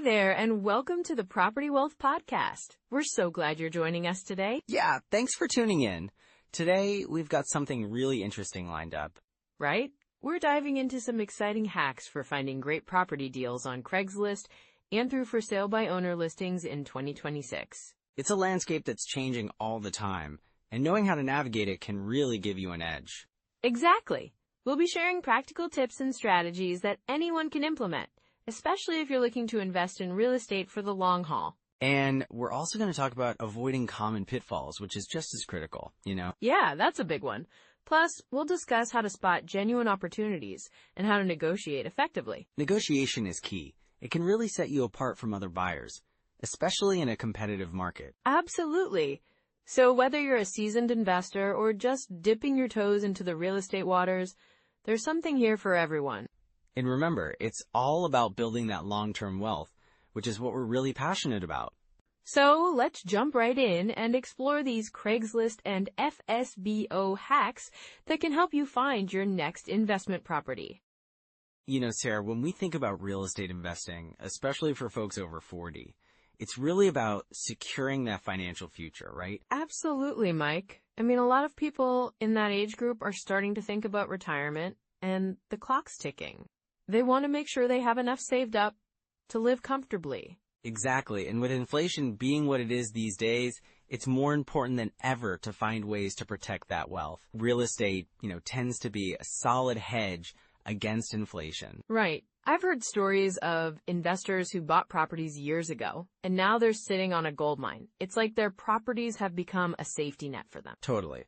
there, and welcome to the Property Wealth Podcast. We're so glad you're joining us today. Yeah, thanks for tuning in. Today, we've got something really interesting lined up. Right? We're diving into some exciting hacks for finding great property deals on Craigslist and through for sale by owner listings in 2026. It's a landscape that's changing all the time, and knowing how to navigate it can really give you an edge. Exactly. We'll be sharing practical tips and strategies that anyone can implement, especially if you're looking to invest in real estate for the long haul. And we're also going to talk about avoiding common pitfalls, which is just as critical, Yeah, that's a big one. Plus, we'll discuss how to spot genuine opportunities and how to negotiate effectively. Negotiation is key. It can really set you apart from other buyers, especially in a competitive market. Absolutely. So whether you're a seasoned investor or just dipping your toes into the real estate waters, there's something here for everyone. And remember, it's all about building that long-term wealth, which is what we're really passionate about. So let's jump right in and explore these Craigslist and FSBO hacks that can help you find your next investment property. Sarah, when we think about real estate investing, especially for folks over 40, it's really about securing that financial future, right? Absolutely, Mike. A lot of people in that age group are starting to think about retirement, and the clock's ticking. They want to make sure they have enough saved up to live comfortably. Exactly. And with inflation being what it is these days, it's more important than ever to find ways to protect that wealth. Real estate, tends to be a solid hedge against inflation. Right. I've heard stories of investors who bought properties years ago, and now they're sitting on a gold mine. It's like their properties have become a safety net for them. Totally.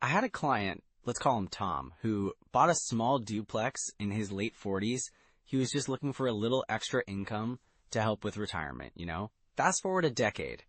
I had a client, let's call him Tom, who bought a small duplex in his late 40s. He was just looking for a little extra income to help with retirement, Fast forward a decade,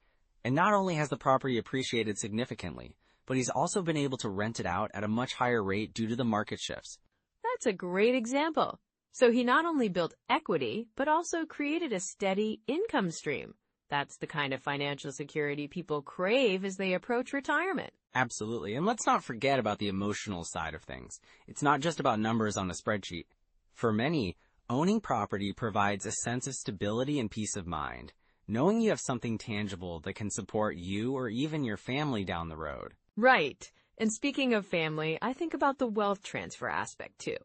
and not only has the property appreciated significantly, but he's also been able to rent it out at a much higher rate due to the market shifts. That's a great example. So he not only built equity, but also created a steady income stream. That's the kind of financial security people crave as they approach retirement. Absolutely. And let's not forget about the emotional side of things. It's not just about numbers on a spreadsheet. For many, owning property provides a sense of stability and peace of mind, knowing you have something tangible that can support you or even your family down the road. Right. And speaking of family, I think about the wealth transfer aspect too.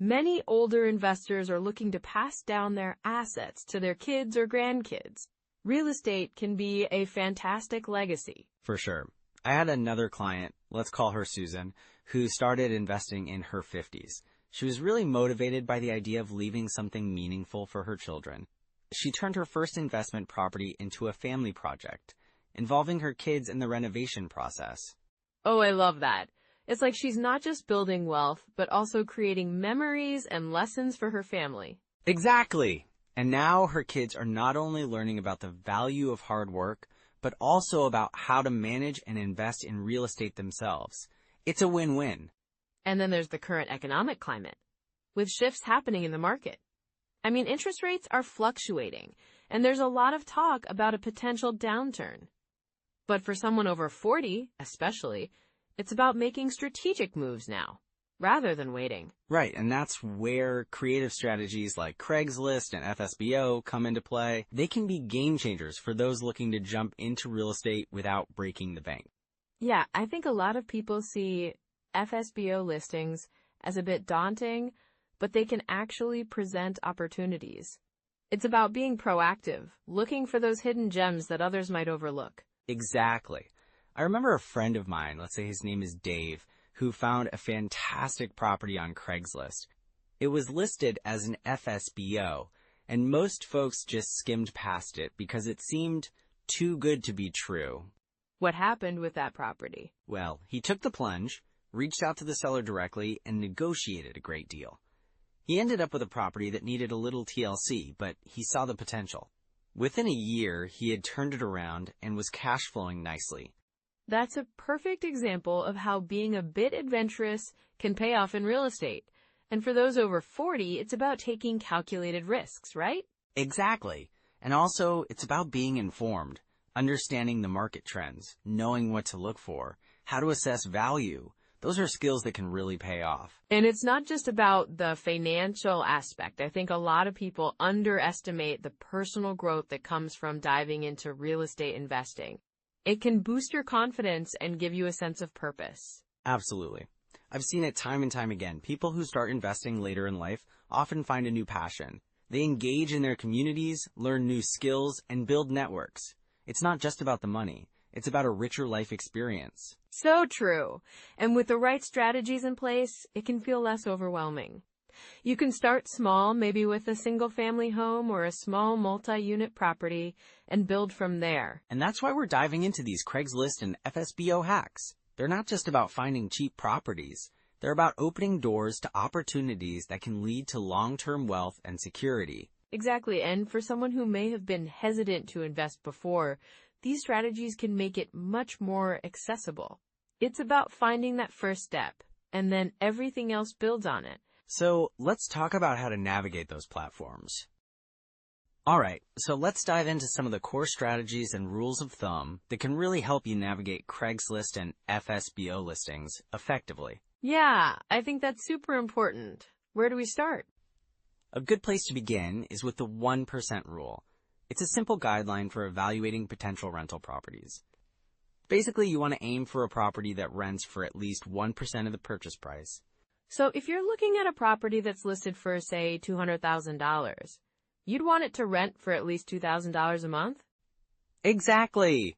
Many older investors are looking to pass down their assets to their kids or grandkids. Real estate can be a fantastic legacy. For sure. I had another client, let's call her Susan, who started investing in her 50s. She was really motivated by the idea of leaving something meaningful for her children. She turned her first investment property into a family project, involving her kids in the renovation process. Oh, I love that. It's like she's not just building wealth, but also creating memories and lessons for her family. Exactly. And now her kids are not only learning about the value of hard work, but also about how to manage and invest in real estate themselves. It's a win-win. And then there's the current economic climate, with shifts happening in the market. Interest rates are fluctuating, and there's a lot of talk about a potential downturn. But for someone over 40, especially, it's about making strategic moves now, rather than waiting. Right, and that's where creative strategies like Craigslist and FSBO come into play. They can be game changers for those looking to jump into real estate without breaking the bank. Yeah, I think a lot of people see FSBO listings as a bit daunting, but they can actually present opportunities. It's about being proactive, looking for those hidden gems that others might overlook. Exactly. I remember a friend of mine, let's say his name is Dave, who found a fantastic property on Craigslist. It was listed as an FSBO, and most folks just skimmed past it because it seemed too good to be true. What happened with that property? Well, he took the plunge, reached out to the seller directly, and negotiated a great deal. He ended up with a property that needed a little TLC, but he saw the potential. Within a year, he had turned it around and was cash flowing nicely. That's a perfect example of how being a bit adventurous can pay off in real estate. And for those over 40, it's about taking calculated risks, right? Exactly. And also, it's about being informed, understanding the market trends, knowing what to look for, how to assess value, Those are skills that can really pay off. And it's not just about the financial aspect. I think a lot of people underestimate the personal growth that comes from diving into real estate investing. It can boost your confidence and give you a sense of purpose. Absolutely. I've seen it time and time again. People who start investing later in life often find a new passion. They engage in their communities, learn new skills, and build networks. It's not just about the money. It's about a richer life experience. So true. And with the right strategies in place, it can feel less overwhelming. You can start small, maybe with a single-family home or a small multi-unit property, and build from there. And that's why we're diving into these Craigslist and FSBO hacks. They're not just about finding cheap properties. They're about opening doors to opportunities that can lead to long-term wealth and security. Exactly. And for someone who may have been hesitant to invest before, these strategies can make it much more accessible. It's about finding that first step, and then everything else builds on it. So let's talk about how to navigate those platforms. Alright, so let's dive into some of the core strategies and rules of thumb that can really help you navigate Craigslist and FSBO listings effectively. Yeah, I think that's super important. Where do we start? A good place to begin is with the 1% rule. It's a simple guideline for evaluating potential rental properties. Basically, you want to aim for a property that rents for at least 1% of the purchase price. So if you're looking at a property that's listed for, say, $200,000, you'd want it to rent for at least $2,000 a month? Exactly!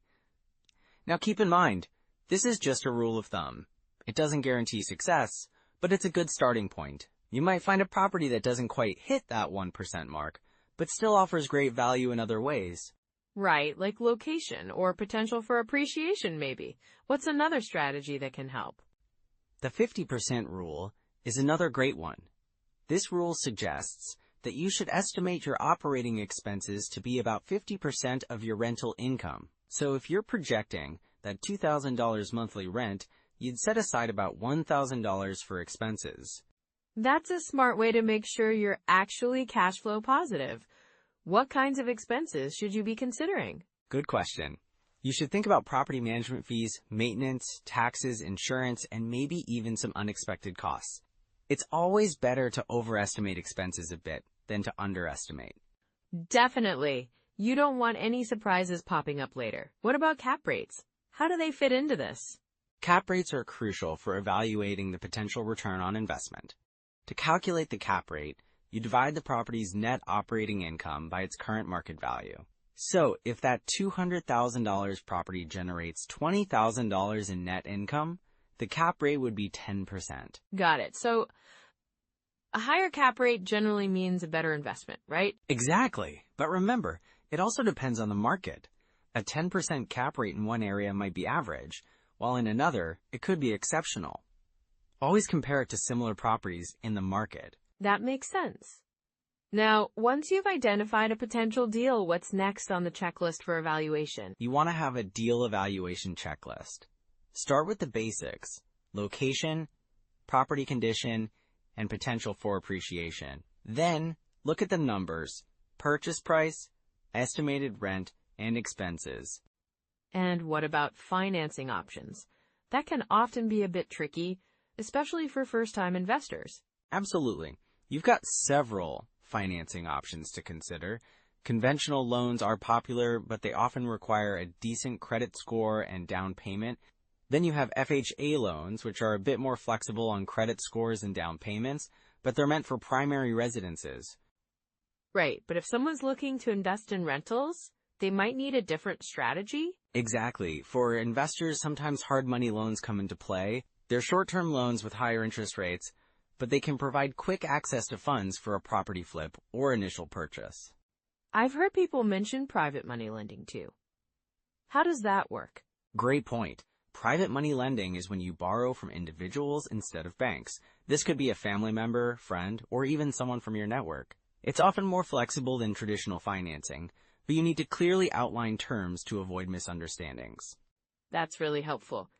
Now keep in mind, this is just a rule of thumb. It doesn't guarantee success, but it's a good starting point. You might find a property that doesn't quite hit that 1% mark, but still offers great value in other ways. Right, like location or potential for appreciation maybe. What's another strategy that can help? The 50% rule is another great one. This rule suggests that you should estimate your operating expenses to be about 50% of your rental income. So if you're projecting that $2,000 monthly rent, you'd set aside about $1,000 for expenses. That's a smart way to make sure you're actually cash flow positive. What kinds of expenses should you be considering? Good question. You should think about property management fees, maintenance, taxes, insurance, and maybe even some unexpected costs. It's always better to overestimate expenses a bit than to underestimate. Definitely. You don't want any surprises popping up later. What about cap rates? How do they fit into this? Cap rates are crucial for evaluating the potential return on investment. To calculate the cap rate, you divide the property's net operating income by its current market value. So, if that $200,000 property generates $20,000 in net income, the cap rate would be 10%. Got it. So, a higher cap rate generally means a better investment, right? Exactly. But remember, it also depends on the market. A 10% cap rate in one area might be average, while in another, it could be exceptional. Always compare it to similar properties in the market. That makes sense. Now, once you've identified a potential deal, what's next on the checklist for evaluation? You want to have a deal evaluation checklist. Start with the basics: location, property condition, and potential for appreciation. Then, look at the numbers: purchase price, estimated rent, and expenses. And what about financing options? That can often be a bit tricky, especially for first-time investors. Absolutely. You've got several financing options to consider. Conventional loans are popular, but they often require a decent credit score and down payment. Then you have FHA loans, which are a bit more flexible on credit scores and down payments, but they're meant for primary residences. Right, but if someone's looking to invest in rentals, they might need a different strategy? Exactly. For investors, sometimes hard money loans come into play. They're short-term loans with higher interest rates, but they can provide quick access to funds for a property flip or initial purchase. I've heard people mention private money lending too. How does that work? Great point. Private money lending is when you borrow from individuals instead of banks. This could be a family member, friend, or even someone from your network. It's often more flexible than traditional financing, but you need to clearly outline terms to avoid misunderstandings. That's really helpful.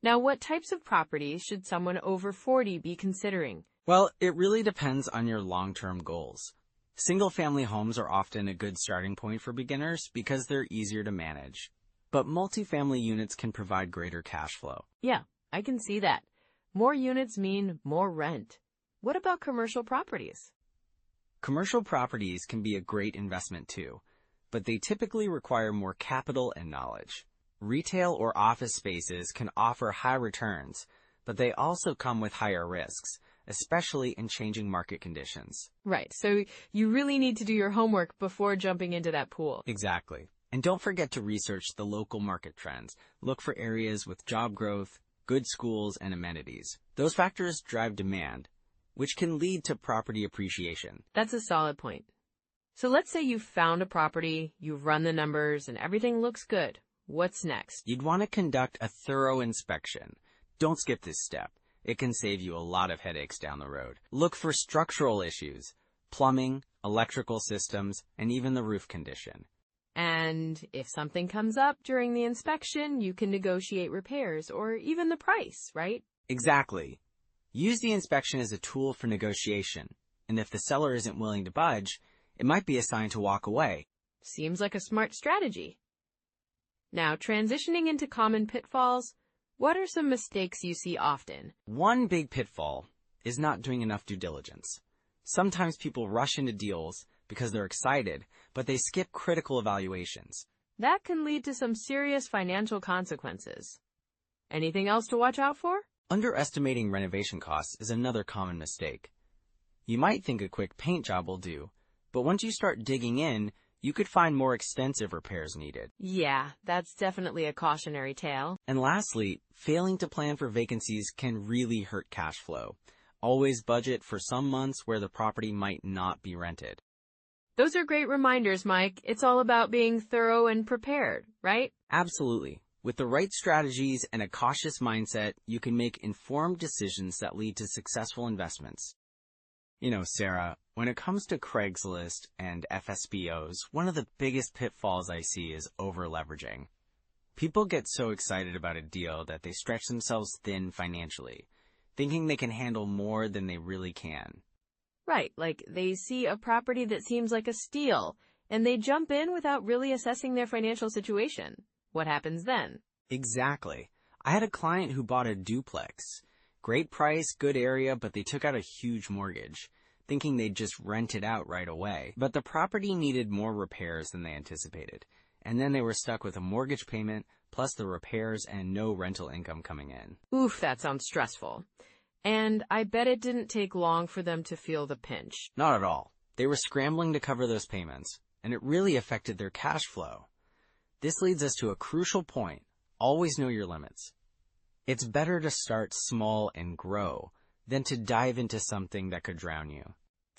Now, what types of properties should someone over 40 be considering? Well, it really depends on your long-term goals. Single-family homes are often a good starting point for beginners because they're easier to manage. But multifamily units can provide greater cash flow. Yeah, I can see that. More units mean more rent. What about commercial properties? Commercial properties can be a great investment too, but they typically require more capital and knowledge. Retail or office spaces can offer high returns, but they also come with higher risks, especially in changing market conditions. Right, so you really need to do your homework before jumping into that pool. Exactly. And don't forget to research the local market trends. Look for areas with job growth, good schools, and amenities. Those factors drive demand, which can lead to property appreciation. That's a solid point. So let's say you've found a property, you've run the numbers, and everything looks good. What's next? You'd want to conduct a thorough inspection. Don't skip this step. It can save you a lot of headaches down the road. Look for structural issues, plumbing, electrical systems, and even the roof condition. And if something comes up during the inspection, you can negotiate repairs or even the price, right? Exactly. Use the inspection as a tool for negotiation, and if the seller isn't willing to budge, it might be a sign to walk away. Seems like a smart strategy. Now, transitioning into common pitfalls, what are some mistakes you see often? One big pitfall is not doing enough due diligence. Sometimes people rush into deals because they're excited, but they skip critical evaluations. That can lead to some serious financial consequences. Anything else to watch out for? Underestimating renovation costs is another common mistake. You might think a quick paint job will do, but once you start digging in, you could find more extensive repairs needed. Yeah, that's definitely a cautionary tale. And lastly, failing to plan for vacancies can really hurt cash flow. Always budget for some months where the property might not be rented. Those are great reminders, Mike. It's all about being thorough and prepared, right? Absolutely. With the right strategies and a cautious mindset, you can make informed decisions that lead to successful investments. You know, Sarah, when it comes to Craigslist and FSBOs, one of the biggest pitfalls I see is over-leveraging. People get so excited about a deal that they stretch themselves thin financially, thinking they can handle more than they really can. Right, like they see a property that seems like a steal, and they jump in without really assessing their financial situation. What happens then? Exactly. I had a client who bought a duplex. Great price, good area, but they took out a huge mortgage, thinking they'd just rent it out right away. But the property needed more repairs than they anticipated, and then they were stuck with a mortgage payment, plus the repairs and no rental income coming in. Oof, that sounds stressful. And I bet it didn't take long for them to feel the pinch. Not at all. They were scrambling to cover those payments, and it really affected their cash flow. This leads us to a crucial point. Always know your limits. It's better to start small and grow than to dive into something that could drown you.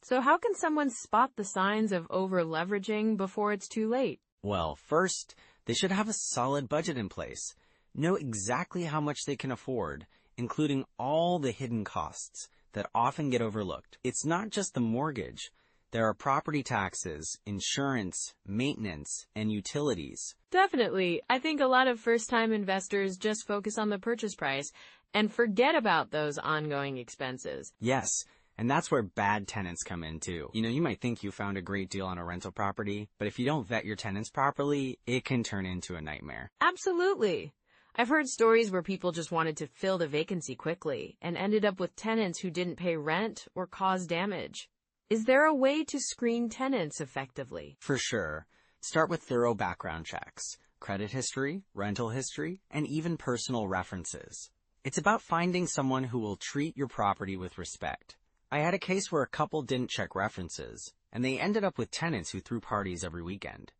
So how can someone spot the signs of over-leveraging before it's too late? Well, first, they should have a solid budget in place. Know exactly how much they can afford, including all the hidden costs that often get overlooked. It's not just the mortgage. There are property taxes, insurance, maintenance, and utilities. Definitely. I think a lot of first-time investors just focus on the purchase price and forget about those ongoing expenses. Yes, and that's where bad tenants come in too. You know, you might think you found a great deal on a rental property, but if you don't vet your tenants properly, it can turn into a nightmare. Absolutely. I've heard stories where people just wanted to fill the vacancy quickly and ended up with tenants who didn't pay rent or cause damage. Is there a way to screen tenants effectively? For sure. Start with thorough background checks, credit history, rental history, and even personal references. It's about finding someone who will treat your property with respect. I had a case where a couple didn't check references, and they ended up with tenants who threw parties every weekend.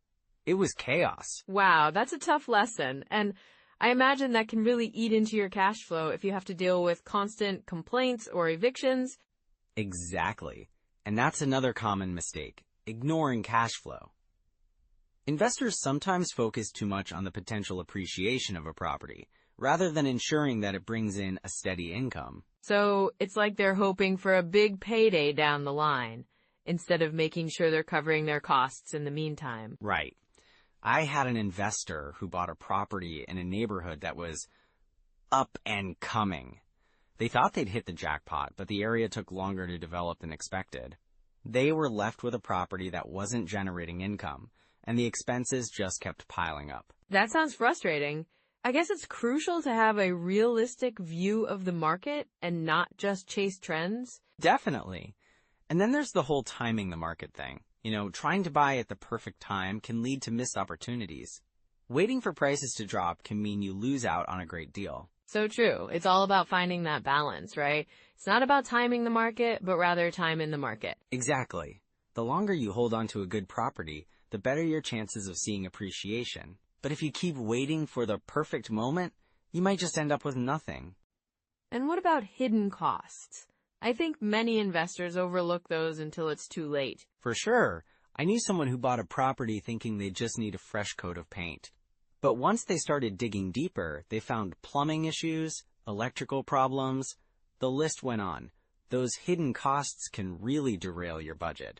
It was chaos. Wow, that's a tough lesson, and I imagine that can really eat into your cash flow if you have to deal with constant complaints or evictions. Exactly. And that's another common mistake, ignoring cash flow. Investors sometimes focus too much on the potential appreciation of a property, rather than ensuring that it brings in a steady income. So it's like they're hoping for a big payday down the line, instead of making sure they're covering their costs in the meantime. Right. I had an investor who bought a property in a neighborhood that was up and coming. They thought they'd hit the jackpot, but the area took longer to develop than expected. They were left with a property that wasn't generating income, and the expenses just kept piling up. That sounds frustrating. I guess it's crucial to have a realistic view of the market and not just chase trends. Definitely. And then there's the whole timing the market thing. Trying to buy at the perfect time can lead to missed opportunities. Waiting for prices to drop can mean you lose out on a great deal. So true. It's all about finding that balance, right? It's not about timing the market, but rather time in the market. Exactly. The longer you hold on to a good property, the better your chances of seeing appreciation. But if you keep waiting for the perfect moment, you might just end up with nothing. And what about hidden costs? I think many investors overlook those until it's too late. For sure. I knew someone who bought a property thinking they just need a fresh coat of paint. But once they started digging deeper, they found plumbing issues, electrical problems. The list went on. Those hidden costs can really derail your budget.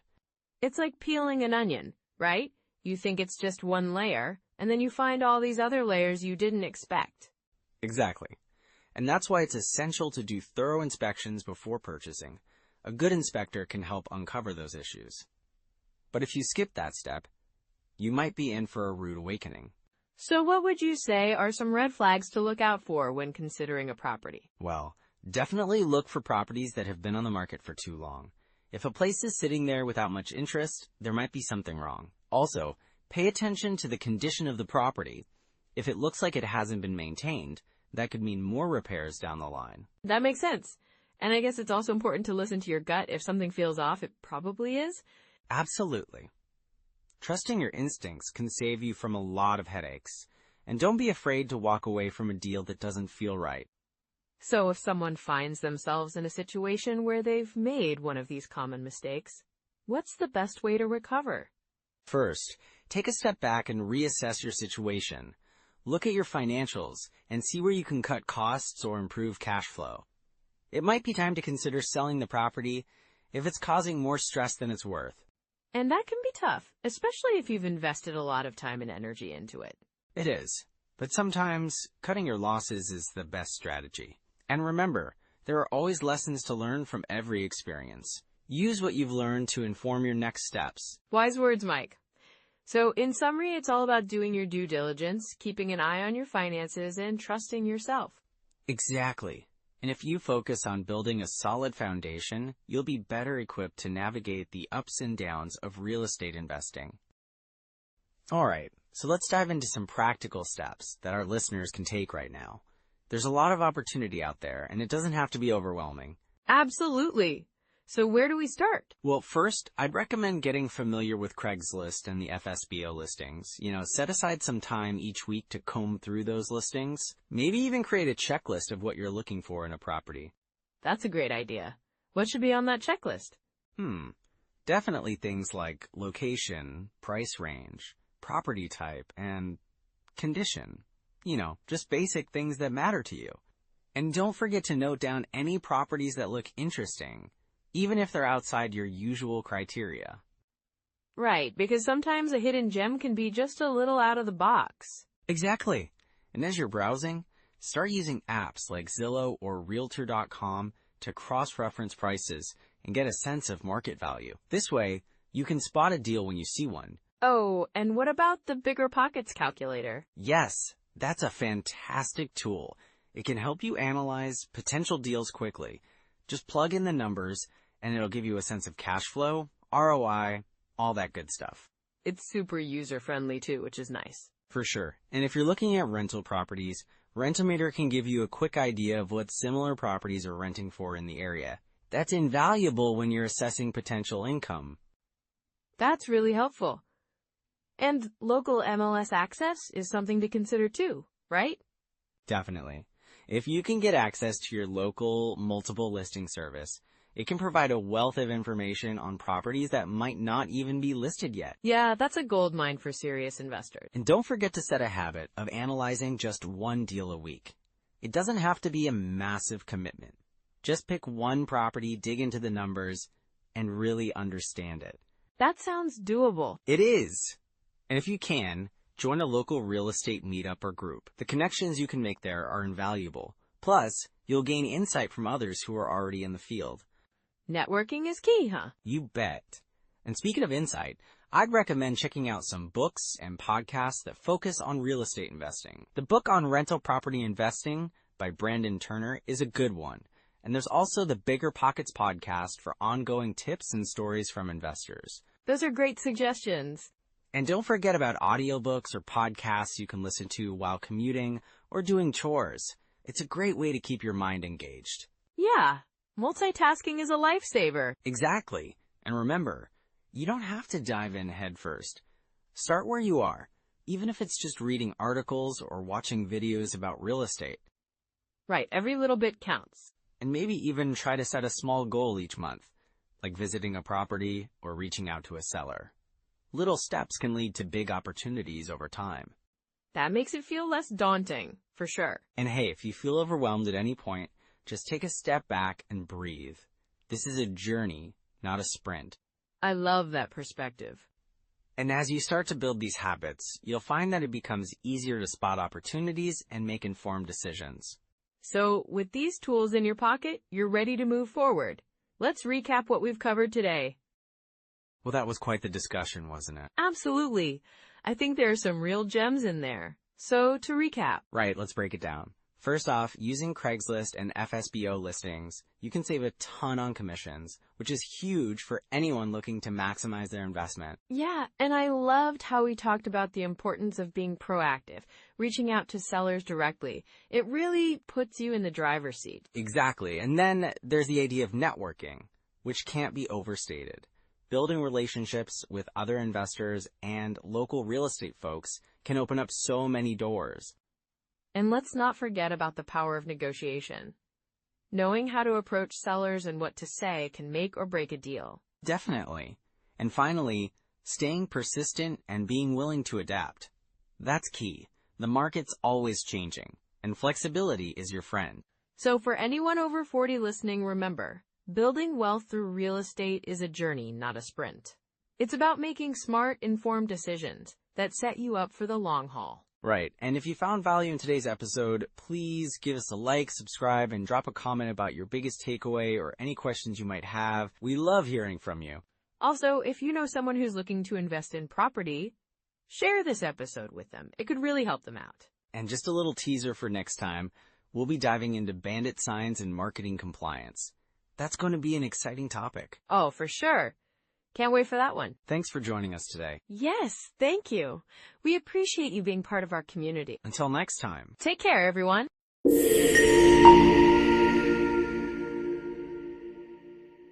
It's like peeling an onion, right? You think it's just one layer, and then you find all these other layers you didn't expect. Exactly. And that's why it's essential to do thorough inspections before purchasing. A good inspector can help uncover those issues. But if you skip that step, you might be in for a rude awakening. So what would you say are some red flags to look out for when considering a property? Well, definitely look for properties that have been on the market for too long. If a place is sitting there without much interest, there might be something wrong. Also, pay attention to the condition of the property. If it looks like it hasn't been maintained, that could mean more repairs down the line. That makes sense. And I guess it's also important to listen to your gut. If something feels off, it probably is. Absolutely. Trusting your instincts can save you from a lot of headaches. And don't be afraid to walk away from a deal that doesn't feel right. So if someone finds themselves in a situation where they've made one of these common mistakes, what's the best way to recover? First, take a step back and reassess your situation. Look at your financials and see where you can cut costs or improve cash flow. It might be time to consider selling the property if it's causing more stress than it's worth. And that can be tough, especially if you've invested a lot of time and energy into it. It is, but sometimes cutting your losses is the best strategy. And remember, there are always lessons to learn from every experience. Use what you've learned to inform your next steps. Wise words, Mike. So in summary, it's all about doing your due diligence, keeping an eye on your finances, and trusting yourself. Exactly. And if you focus on building a solid foundation, you'll be better equipped to navigate the ups and downs of real estate investing. All right, so let's dive into some practical steps that our listeners can take right now. There's a lot of opportunity out there, and it doesn't have to be overwhelming. Absolutely. So where do we start? Well, first, I'd recommend getting familiar with Craigslist and the FSBO listings. Set aside some time each week to comb through those listings. Maybe even create a checklist of what you're looking for in a property. That's a great idea. What should be on that checklist? Definitely things like location, price range, property type, and condition. Just basic things that matter to you. And don't forget to note down any properties that look interesting, even if they're outside your usual criteria. Right, because sometimes a hidden gem can be just a little out of the box. Exactly. And as you're browsing, start using apps like Zillow or Realtor.com to cross-reference prices and get a sense of market value. This way, you can spot a deal when you see one. Oh, and what about the Bigger Pockets calculator? Yes, that's a fantastic tool. It can help you analyze potential deals quickly. Just plug in the numbers, and it'll give you a sense of cash flow, ROI, all that good stuff. It's super user-friendly too, which is nice. For sure. And if you're looking at rental properties, Rentometer can give you a quick idea of what similar properties are renting for in the area. That's invaluable when you're assessing potential income. That's really helpful. And local MLS access is something to consider too, right? Definitely. If you can get access to your local multiple listing service, it can provide a wealth of information on properties that might not even be listed yet. Yeah, that's a goldmine for serious investors. And don't forget to set a habit of analyzing just one deal a week. It doesn't have to be a massive commitment. Just pick one property, dig into the numbers, and really understand it. That sounds doable. It is. And if you can, join a local real estate meetup or group. The connections you can make there are invaluable. Plus, you'll gain insight from others who are already in the field. Networking is key, huh? You bet. And speaking of insight, I'd recommend checking out some books and podcasts that focus on real estate investing. The book on rental property investing by Brandon Turner is a good one. And there's also the Bigger Pockets podcast for ongoing tips and stories from investors. Those are great suggestions. And don't forget about audiobooks or podcasts you can listen to while commuting or doing chores. It's a great way to keep your mind engaged. Yeah, multitasking is a lifesaver. Exactly. And remember, you don't have to dive in head first. Start where you are, even if it's just reading articles or watching videos about real estate. Right, every little bit counts. And maybe even try to set a small goal each month, like visiting a property or reaching out to a seller. Little steps can lead to big opportunities over time. That makes it feel less daunting, for sure. And hey, if you feel overwhelmed at any point, just take a step back and breathe. This is a journey, not a sprint. I love that perspective. And as you start to build these habits, you'll find that it becomes easier to spot opportunities and make informed decisions. So, with these tools in your pocket, you're ready to move forward. Let's recap what we've covered today. Well, that was quite the discussion, wasn't it? Absolutely. I think there are some real gems in there. So, to recap. Right, let's break it down. First off, using Craigslist and FSBO listings, you can save a ton on commissions, which is huge for anyone looking to maximize their investment. Yeah, and I loved how we talked about the importance of being proactive, reaching out to sellers directly. It really puts you in the driver's seat. Exactly. And then there's the idea of networking, which can't be overstated. Building relationships with other investors and local real estate folks can open up so many doors. And let's not forget about the power of negotiation. Knowing how to approach sellers and what to say can make or break a deal. Definitely. And finally, staying persistent and being willing to adapt. That's key. The market's always changing, and flexibility is your friend. So for anyone over 40 listening, remember, building wealth through real estate is a journey, not a sprint. It's about making smart, informed decisions that set you up for the long haul. Right. And if you found value in today's episode, please give us a like, subscribe, and drop a comment about your biggest takeaway or any questions you might have. We love hearing from you. Also, if you know someone who's looking to invest in property, share this episode with them. It could really help them out. And just a little teaser for next time, we'll be diving into bandit signs and marketing compliance. That's going to be an exciting topic. Oh, for sure. Can't wait for that one. Thanks for joining us today. Yes, thank you. We appreciate you being part of our community. Until next time. Take care, everyone.